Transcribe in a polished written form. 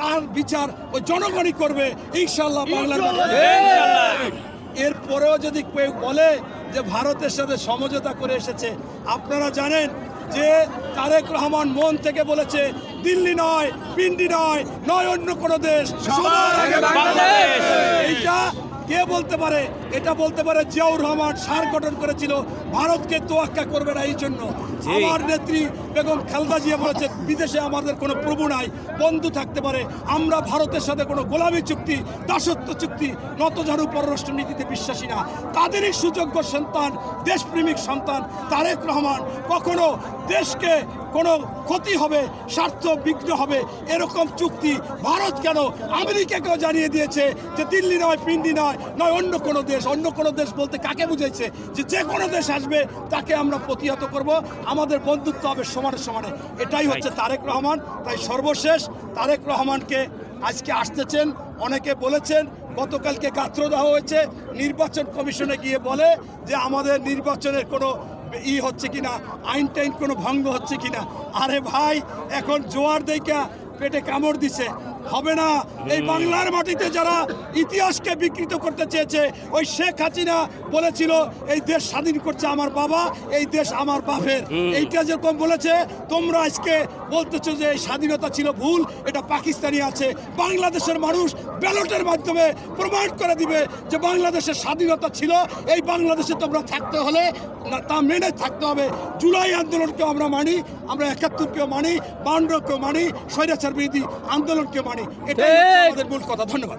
তার বিচার ওই জনগণই করবে ইনশাল্লাহ বাংলার। এরপরেও যদি কেউ বলে যে ভারতের সাথে সমঝোতা করে এসেছে, আপনারা জানেন যে তারেক রহমান মন থেকে বলেছে দিল্লি নয়, পিন্ডি নয়, নয় অন্য কোনো দেশ, সবার আগে বাংলাদেশ। এইটা কে বলতে পারে? এটা বলতে পারে জিয়াউর রহমান সার গঠন করেছিল ভারতকে তোয়াক্কা করবে না। এই জন্য আমার নেত্রী বেগম খালেদা জিয়া বলেছে বিদেশে আমাদের কোনো প্রভু নাই, বন্ধু থাকতে পারে। আমরা ভারতের সাথে কোনো গোলামী চুক্তি, দাসত্ব চুক্তি, নতঝাড়ু পররাষ্ট্র নীতিতে বিশ্বাসী না। তাদেরই সুযোগ্য সন্তান, দেশপ্রেমিক সন্তান তারেক রহমান কখনো দেশকে কোনো ক্ষতি হবে, স্বার্থ বিঘ্ন হবে এরকম চুক্তি ভারত কেন আমেরিকাকেও জানিয়ে দিয়েছে যে দিল্লি নয়, পিন্ডি নয়, নয় অন্য কোনো দেশ। অন্য কোনো দেশ বলতে কাকে বুঝাইছে? যে কোনো দেশ আসবে তাকে আমরা প্রতিহত করব, আমাদের বন্ধুত্ব হবে সমানে সমানে। এটাই হচ্ছে তারেক রহমান। তাই সর্বশেষ তারেক রহমানকে আজকে আসতেছেন, অনেকে বলেছেন গতকালকে গাত্রদাহ হয়েছে, নির্বাচন কমিশনে গিয়ে বলে যে আমাদের নির্বাচনের কোনো হচ্ছে কিনা, আইন টাইন কোনো ভঙ্গ হচ্ছে কিনা। আরে ভাই, এখন জোয়ার দেইকা পেটে কামড় দিছে, হবে না। এই বাংলার মাটিতে যারা ইতিহাসকে বিকৃত করতে চেয়েছে, ওই শেখ হাসিনা বলেছিল এই দেশ স্বাধীন করছে আমার বাবা, এই দেশ আমার বাপের। এইটা যেরকম বলেছে, তোমরা আজকে বলতেছো যে এই স্বাধীনতা ছিল ভুল, এটা পাকিস্তানি আছে। বাংলাদেশের মানুষ ব্যালটের মাধ্যমে প্রমাণ করে দিবে যে বাংলাদেশের স্বাধীনতা ছিল। এই বাংলাদেশে তোমরা থাকতে হলে তা মেনে থাকতে হবে। জুলাই আন্দোলনকেও আমরা মানি, আমরা ৭১কেও মানি, ৫২কেও মানি, স্বৈরাচার বিরোধী আন্দোলনকে মানি। এটাই আমাদের মূল কথা। ধন্যবাদ।